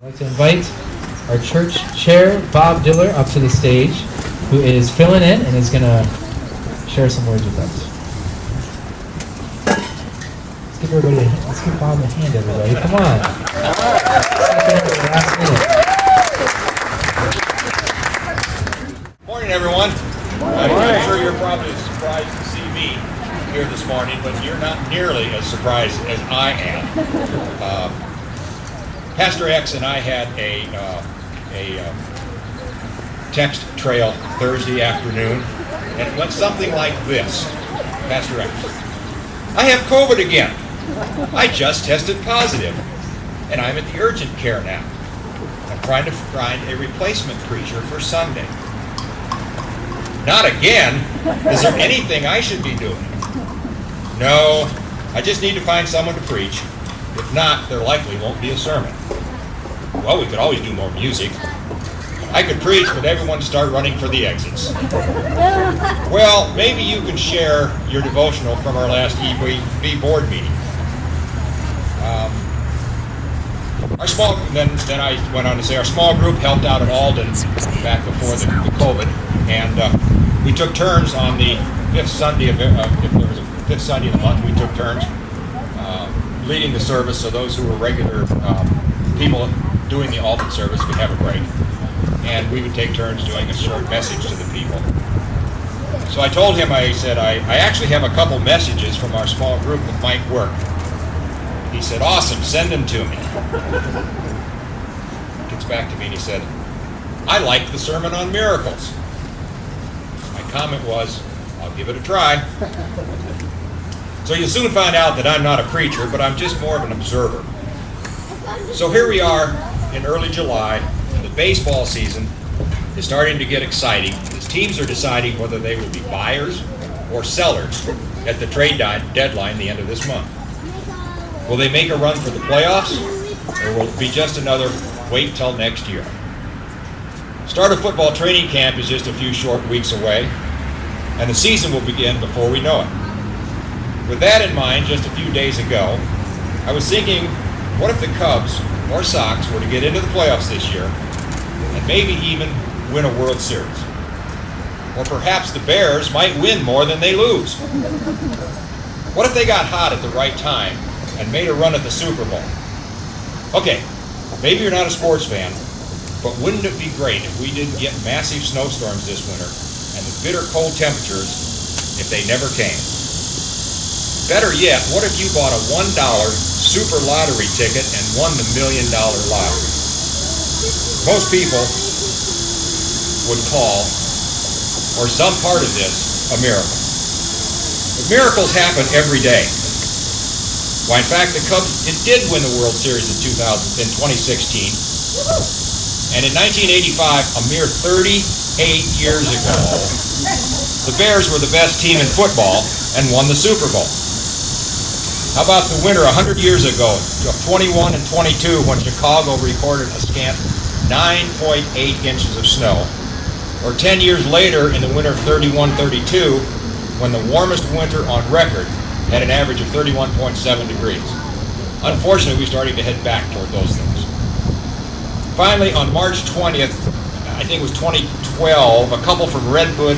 I'd like to invite our church chair, Bob Diller, up to the stage, who is filling in and is going to share some words with us. Let's give Bob a hand, everybody. Come on. Morning, everyone. I'm sure you're probably surprised to see me here this morning, but you're not nearly as surprised as I am. Pastor X and I had a text trail Thursday afternoon, and it went something like this. Pastor X: I have COVID again. I just tested positive, and I'm at the urgent care now. I'm trying to find a replacement preacher for Sunday. Not again? Is there anything I should be doing? No, I just need to find someone to preach. If not, there likely won't be a sermon. Well, we could always do more music. I could preach, but everyone would start running for the exits. Well, maybe you can share your devotional from our last EB board meeting. Then I went on to say our small group helped out at Alden back before the COVID, and we took turns on the fifth Sunday if there was a fifth Sunday of the month. We took turns leading the service, so those who were regular people doing the Alden service could have a break, and we would take turns doing a short message to the people. So I told him, I said, I actually have a couple messages from our small group that might work. He said, awesome, send them to me. Gets back to me and he said, I liked the sermon on miracles. My comment was, I'll give it a try. So you'll soon find out that I'm not a preacher, but I'm just more of an observer. So here we are in early July, and the baseball season is starting to get exciting as teams are deciding whether they will be buyers or sellers at the trade deadline the end of this month. Will they make a run for the playoffs, or will it be just another wait till next year? Start of football training camp is just a few short weeks away, and the season will begin before we know it. With that in mind, just a few days ago, I was thinking, what if the Cubs or Sox were to get into the playoffs this year and maybe even win a World Series? Or perhaps the Bears might win more than they lose. What if they got hot at the right time and made a run at the Super Bowl? Okay, maybe you're not a sports fan, but wouldn't it be great if we didn't get massive snowstorms this winter and the bitter cold temperatures if they never came? Better yet, what if you bought a $1 super lottery ticket and won the $1 million lottery? Most people would call, or some part of this, a miracle. But miracles happen every day. Why, in fact, the Cubs did win the World Series in 2016, and in 1985, a mere 38 years ago, the Bears were the best team in football and won the Super Bowl. How about the winter 100 years ago, of 21 and 22, when Chicago recorded a scant 9.8 inches of snow, or 10 years later in the winter of 31-32, when the warmest winter on record had an average of 31.7 degrees. Unfortunately, we're starting to head back toward those things. Finally, on March 20th, I think it was 2012, a couple from Redbud,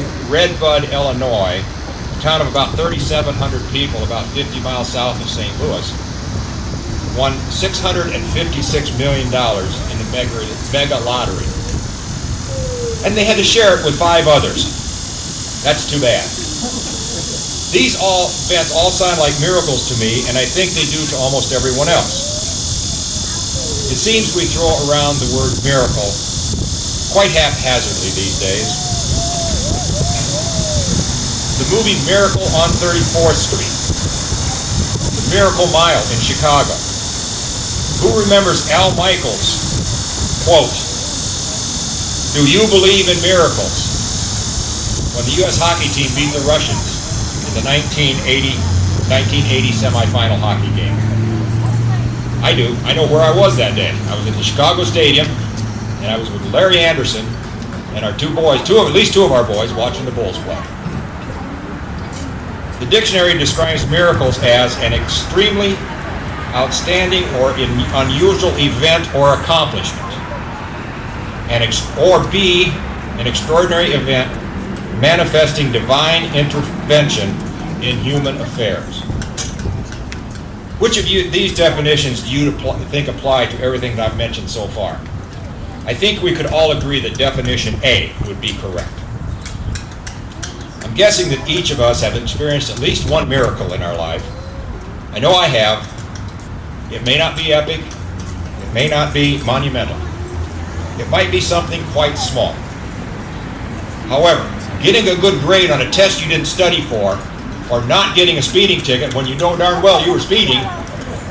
Illinois, a town of about 3,700 people, about 50 miles south of St. Louis, won $656 million in the mega lottery. And they had to share it with 5 others. That's too bad. These events all sound like miracles to me, and I think they do to almost everyone else. It seems we throw around the word miracle quite haphazardly these days. The movie Miracle on 34th Street, the Miracle Mile in Chicago. Who remembers Al Michaels' quote, "Do you believe in miracles?" when the U.S. hockey team beat the Russians in the 1980 semifinal hockey game. I do. I know where I was that day. I was at the Chicago Stadium, and I was with Larry Anderson and our 2 boys, at least 2 of our boys, watching the Bulls play. The dictionary describes miracles as an extremely outstanding or unusual event or accomplishment. Or B, an extraordinary event manifesting divine intervention in human affairs. Which of these definitions do you think apply to everything that I've mentioned so far? I think we could all agree that definition A would be correct. I'm guessing that each of us have experienced at least one miracle in our life. I know I have. It may not be epic. It may not be monumental. It might be something quite small. However, getting a good grade on a test you didn't study for, or not getting a speeding ticket when you know darn well you were speeding,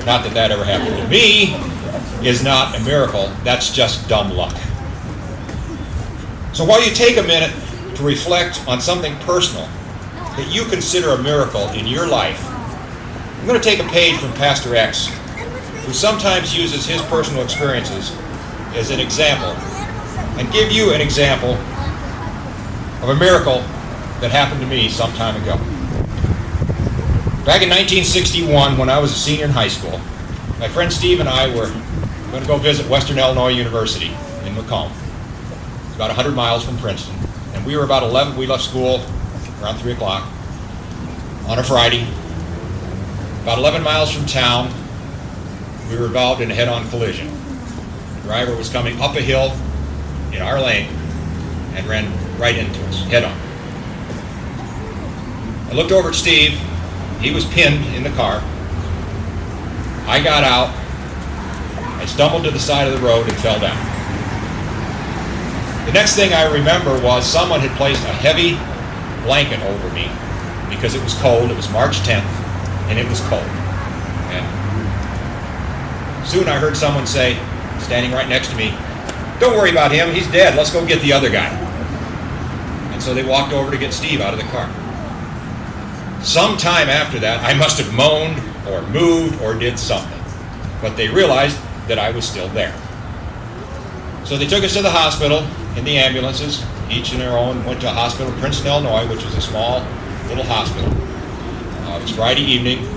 not that that ever happened to me, is not a miracle. That's just dumb luck. So while you take a minute to reflect on something personal that you consider a miracle in your life, I'm going to take a page from Pastor X, who sometimes uses his personal experiences as an example, and give you an example of a miracle that happened to me some time ago. Back in 1961, when I was a senior in high school, my friend Steve and I were going to go visit Western Illinois University in Macomb. It's about 100 miles from Princeton, and we were about 11. We left school around 3 o'clock on a Friday. About 11 miles from town, we were involved in a head-on collision. The driver was coming up a hill in our lane and ran right into us, head-on. I looked over at Steve. He was pinned in the car. I got out. I stumbled to the side of the road and fell down. The next thing I remember was someone had placed a heavy blanket over me because it was cold. It was March 10th, and it was cold. And soon I heard someone say, standing right next to me, "Don't worry about him, he's dead, let's go get the other guy." And so they walked over to get Steve out of the car. Sometime after that, I must have moaned or moved or did something, but they realized that I was still there. So they took us to the hospital in the ambulances, each in their own, went to a hospital in Princeton, Illinois, which is a small little hospital. It was Friday evening.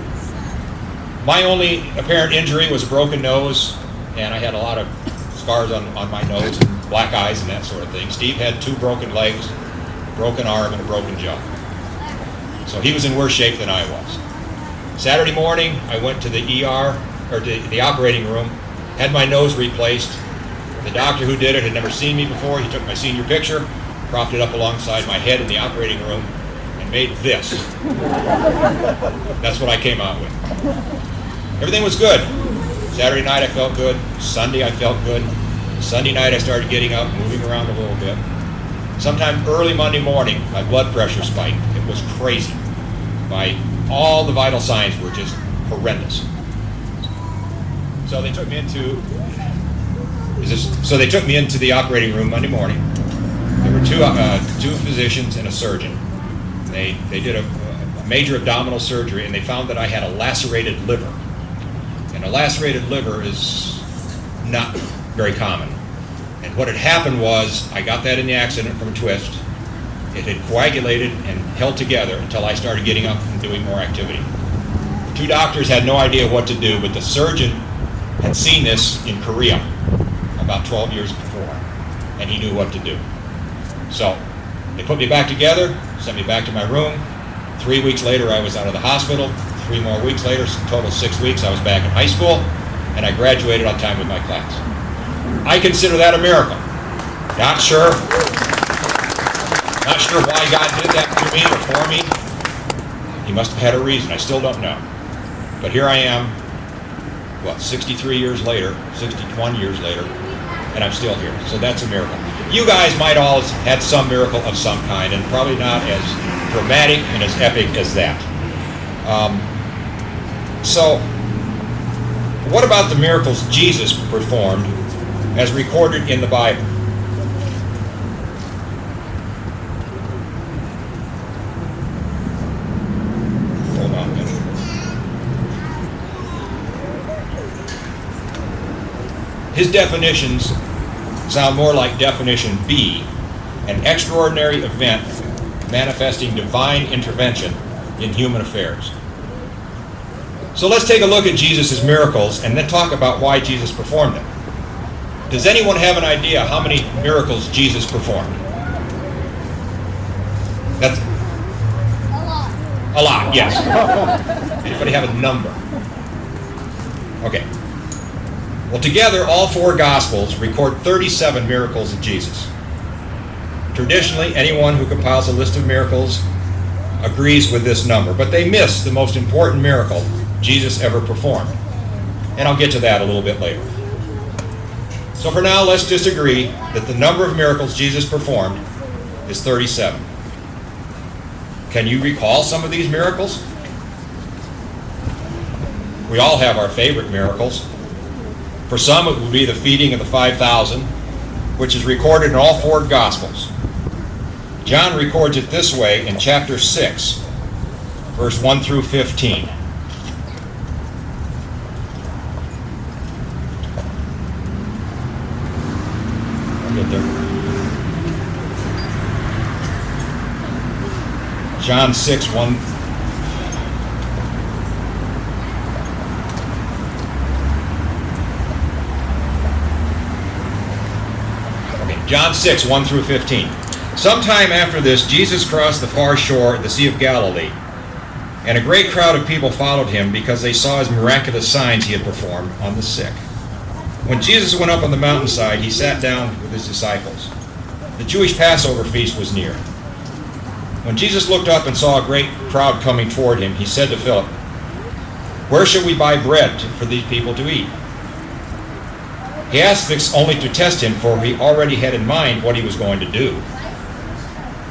My only apparent injury was a broken nose, and I had a lot of scars on my nose, and black eyes and that sort of thing. Steve had 2 broken legs, a broken arm, and a broken jaw. So he was in worse shape than I was. Saturday morning, I went to the ER, or to the operating room, had my nose replaced. The doctor who did it had never seen me before. He took my senior picture, propped it up alongside my head in the operating room, and made this. That's what I came out with. Everything was good. Saturday night I felt good. Sunday I felt good. Sunday night I started getting up, moving around a little bit. Sometime early Monday morning, my blood pressure spiked. It was crazy. All the vital signs were just horrendous. So they took me into the operating room Monday morning. There were two physicians and a surgeon. They did a major abdominal surgery, and they found that I had a lacerated liver. And a lacerated liver is not very common. And what had happened was, I got that in the accident from a twist. It had coagulated and held together until I started getting up and doing more activity. 2 doctors had no idea what to do, but the surgeon had seen this in Korea about 12 years before, and he knew what to do. So they put me back together, sent me back to my room. 3 weeks later, I was out of the hospital. 3 more weeks later, total 6 weeks, I was back in high school, and I graduated on time with my class. I consider that a miracle. Not sure why God did that to me or for me. He must have had a reason. I still don't know. But here I am, 61 years later, and I'm still here. So that's a miracle. You guys might all have had some miracle of some kind, and probably not as dramatic and as epic as that. So, what about the miracles Jesus performed as recorded in the Bible? Hold on a minute. His definitions sound more like definition B, an extraordinary event manifesting divine intervention in human affairs. So let's take a look at Jesus' miracles and then talk about why Jesus performed them. Does anyone have an idea how many miracles Jesus performed? That's a lot, yes. Anybody have a number? Okay. Well, together, all four Gospels record 37 miracles of Jesus. Traditionally, anyone who compiles a list of miracles agrees with this number, but they miss the most important miracle Jesus ever performed. And I'll get to that a little bit later. So for now, let's just agree that the number of miracles Jesus performed is 37. Can you recall some of these miracles? We all have our favorite miracles. For some, it would be the feeding of the 5,000, which is recorded in all four Gospels. John records it this way in chapter 6, verse 1 through 15. I'll get there. John 6, 1. Okay, John 6, 1 through 15. Sometime after this, Jesus crossed the far shore of the Sea of Galilee, and a great crowd of people followed him because they saw his miraculous signs he had performed on the sick. When Jesus went up on the mountainside, he sat down with his disciples. The Jewish Passover feast was near. When Jesus looked up and saw a great crowd coming toward him, he said to Philip, "Where shall we buy bread for these people to eat?" He asked this only to test him, for he already had in mind what he was going to do.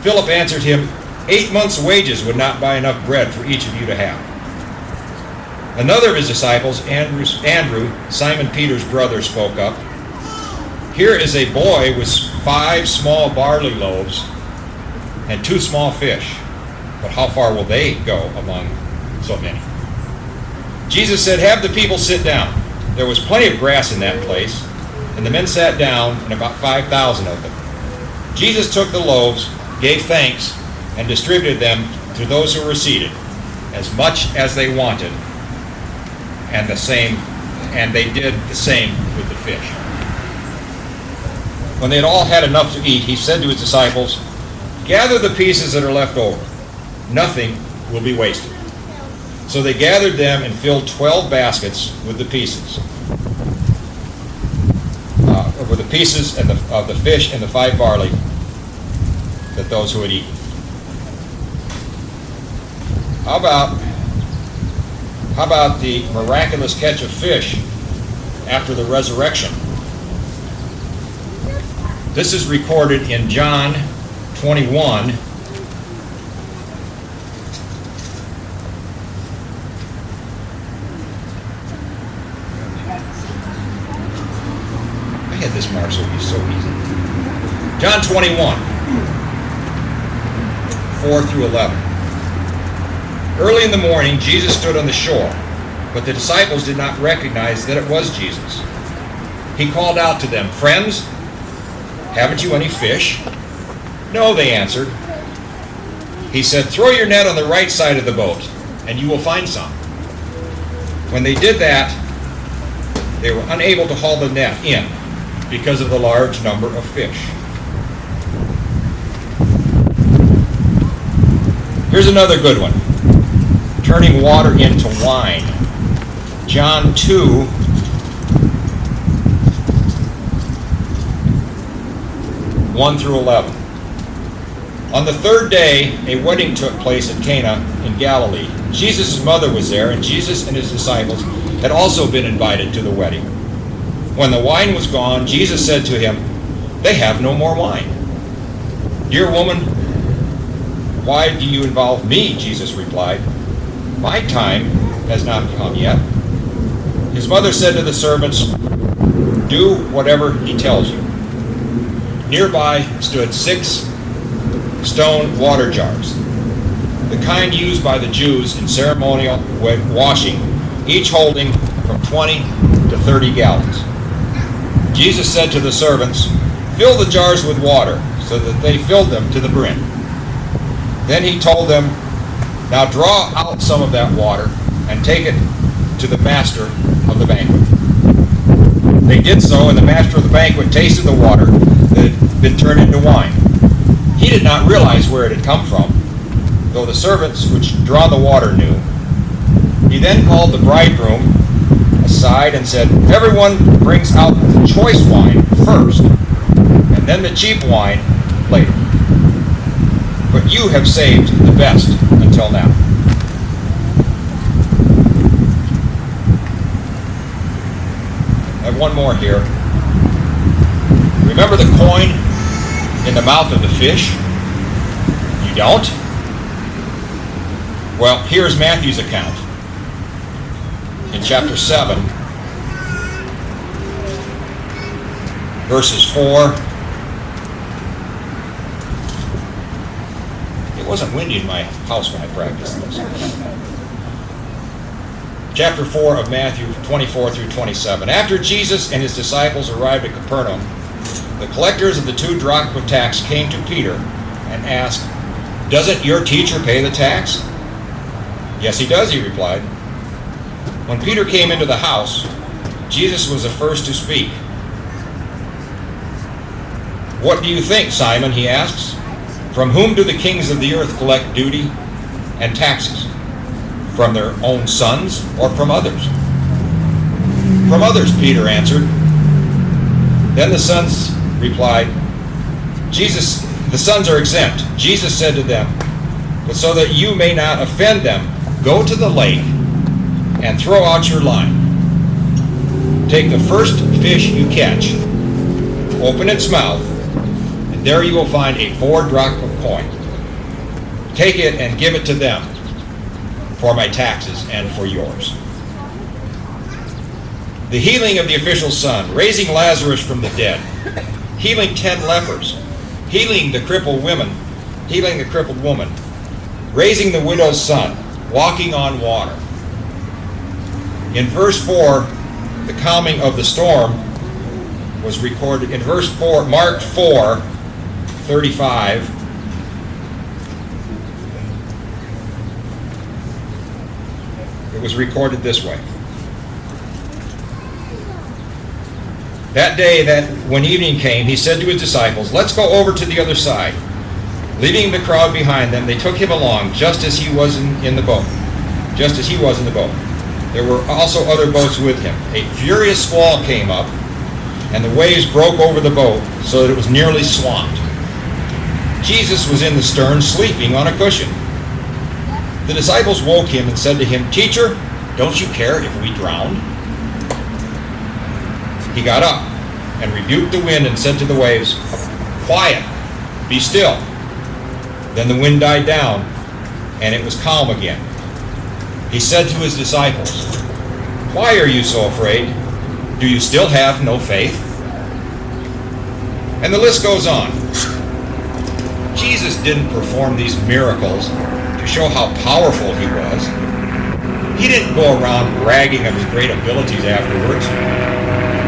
Philip answered him, 8 months' wages would not buy enough bread for each of you to have. Another of his disciples, Andrew, Simon Peter's brother, spoke up. "Here is a boy with 5 small barley loaves and 2 small fish, but how far will they go among so many?" Jesus said, "Have the people sit down." There was plenty of grass in that place, and the men sat down, and about 5,000 of them. Jesus took the loaves, gave thanks, and distributed them to those who were seated, as much as they wanted, and they did the same with the fish. When they had all had enough to eat, he said to his disciples, "Gather the pieces that are left over. Nothing will be wasted." So they gathered them and filled 12 baskets with the pieces. Of the fish and the 5 barley that those who had eaten. How about the miraculous catch of fish after the resurrection? This is recorded in John 21. I had this marked so it'd be so easy. John 21, 4 through 11. Early in the morning, Jesus stood on the shore, but the disciples did not recognize that it was Jesus. He called out to them, "Friends, haven't you any fish?" "No," they answered. He said, "Throw your net on the right side of the boat, and you will find some." When they did that, they were unable to haul the net in because of the large number of fish. Here's another good one. Turning water into wine. John 2, (1 through 11). On the 3rd day, a wedding took place at Cana in Galilee. Jesus' mother was there, and Jesus and his disciples had also been invited to the wedding. When the wine was gone, Jesus said to him, "They have no more wine." "Dear woman, why do you involve me?" Jesus replied. "My time has not come yet." His mother said to the servants, "Do whatever he tells you." Nearby stood 6 stone water jars, the kind used by the Jews in ceremonial washing, each holding from 20 to 30 gallons. Jesus said to the servants, "Fill the jars with water," so that they filled them to the brim. Then he told them, "Now draw out some of that water and take it to the master of the banquet. They did so, and the master of the banquet tasted the water that had been turned into wine. He did not realize where it had come from, though the servants which draw the water knew. He then called the bridegroom aside and said, "Everyone brings out the choice wine first, and then the cheap wine later. But you have saved the best until now." I have one more here. Remember the coin in the mouth of the fish? You don't? Well, here's Matthew's account. In chapter 7, verses 4. It wasn't windy in my house when I practiced this. Chapter 4 of Matthew 24 through 27. After Jesus and his disciples arrived at Capernaum, the collectors of the 2 drachma tax came to Peter and asked, "Doesn't your teacher pay the tax?" "Yes, he does," he replied. When Peter came into the house, Jesus was the first to speak. "What do you think, Simon?" he asks. "From whom do the kings of the earth collect duty and taxes? From their own sons or from others?" "From others," Peter answered. Then the sons replied, "The sons are exempt." Jesus said to them, "But so that you may not offend them, go to the lake and throw out your line. Take the first fish you catch, open its mouth, and there you will find a 4 drachma coin. Take it and give it to them for my taxes and for yours." The healing of the official son, raising Lazarus from the dead, healing 10 lepers, healing the crippled woman, raising the widow's son, walking on water. In verse 4, the calming of the storm was recorded. In verse 4, Mark 4:35, it was recorded this way. That day, when evening came, he said to his disciples, "Let's go over to the other side." Leaving the crowd behind them, they took him along, just as he was in the boat. There were also other boats with him. A furious squall came up, and the waves broke over the boat so that it was nearly swamped. Jesus was in the stern, sleeping on a cushion. The disciples woke him and said to him, "Teacher, don't you care if we drown?" He got up and rebuked the wind and said to the waves, "Quiet, be still." Then the wind died down, and it was calm again. He said to his disciples, "Why are you so afraid? Do you still have no faith?" And the list goes on. Jesus didn't perform these miracles to show how powerful he was. He didn't go around bragging of his great abilities afterwards.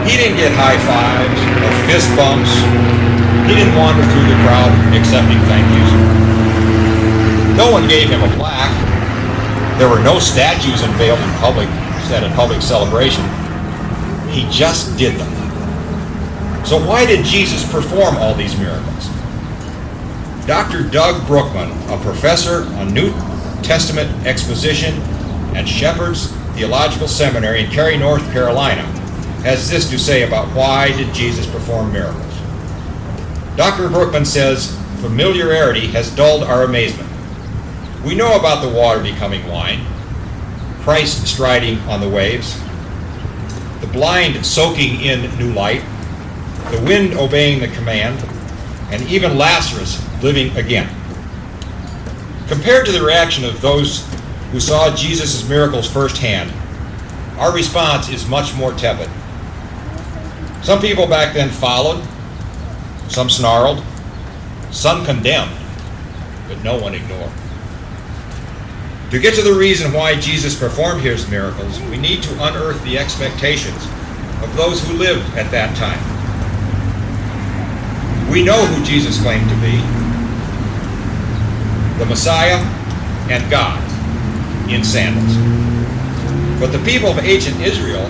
He didn't get high fives or fist bumps. He didn't wander through the crowd accepting thank yous. No one gave him a plaque. There were no statues unveiled in public at a public celebration. He just did them. So why did Jesus perform all these miracles? Dr. Doug Brookman, a professor on New Testament exposition at Shepherd's Theological Seminary in Cary, North Carolina, has this to say about why did Jesus perform miracles. Dr. Brookman says, "Familiarity has dulled our amazement. We know about the water becoming wine, Christ striding on the waves, the blind soaking in new light, the wind obeying the command, and even Lazarus living again. Compared to the reaction of those who saw Jesus' miracles firsthand, our response is much more tepid. Some people back then followed, some snarled, some condemned, but no one ignored. To get to the reason why Jesus performed his miracles, we need to unearth the expectations of those who lived at that time. We know who Jesus claimed to be: the Messiah and God in sandals. But the people of ancient Israel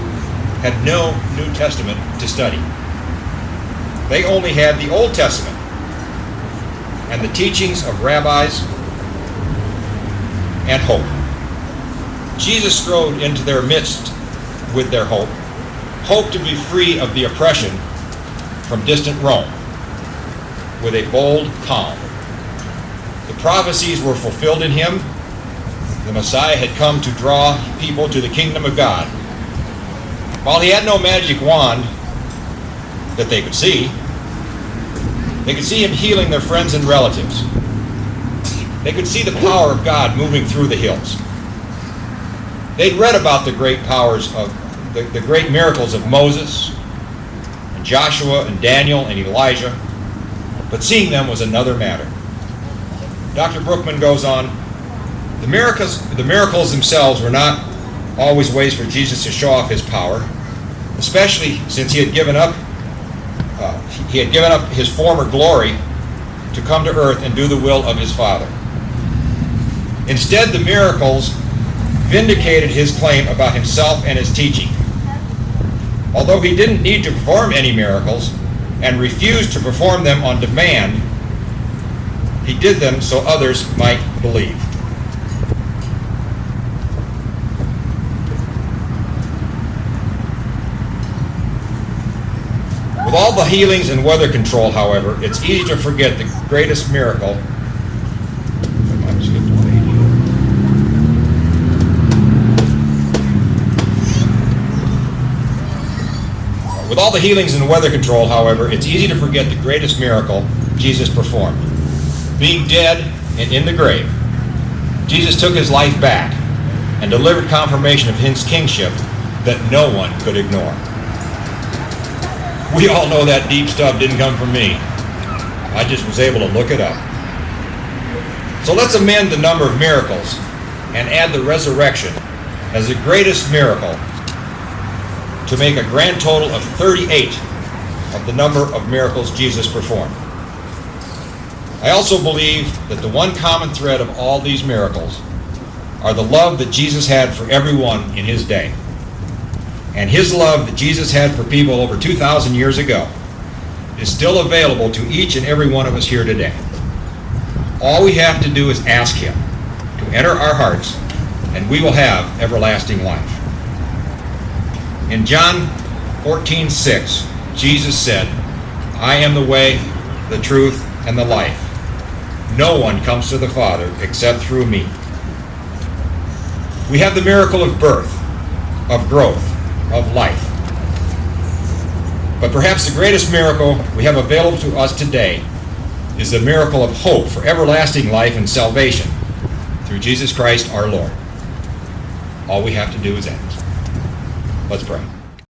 had no New Testament to study. They only had the Old Testament and the teachings of rabbis and hope. Jesus strode into their midst with their hope to be free of the oppression from distant Rome, with a bold calm. The prophecies were fulfilled in him. The Messiah had come to draw people to the kingdom of God. While he had no magic wand that they could see him healing their friends and relatives. They could see the power of God moving through the hills. They'd read about the great powers of the great miracles of Moses and Joshua and Daniel and Elijah, but seeing them was another matter. Dr. Brookman goes on, the miracles themselves were not always ways for Jesus to show off his power, especially since he had given up his former glory to come to earth and do the will of his Father. Instead, the miracles vindicated his claim about himself and his teaching. Although he didn't need to perform any miracles and refused to perform them on demand, he did them so others might believe. With all the healings and weather control, however, it's easy to forget the greatest miracle. With all the healings and weather control, however, it's easy to forget the greatest miracle Jesus performed. Being dead and in the grave, Jesus took his life back and delivered confirmation of his kingship that no one could ignore. We all know that deep stuff didn't come from me. I just was able to look it up. So let's amend the number of miracles and add the resurrection as the greatest miracle to make a grand total of 38 of the number of miracles Jesus performed. I also believe that the one common thread of all these miracles are the love that Jesus had for everyone in his day. And his love that Jesus had for people over 2,000 years ago is still available to each and every one of us here today. All we have to do is ask him to enter our hearts, and we will have everlasting life. In John 14:6, Jesus said, I am the way, the truth, and the life. No one comes to the Father except through me. We have the miracle of birth, of growth, of life. But perhaps the greatest miracle we have available to us today is the miracle of hope for everlasting life and salvation through Jesus Christ our Lord. All we have to do is ask. Let's pray.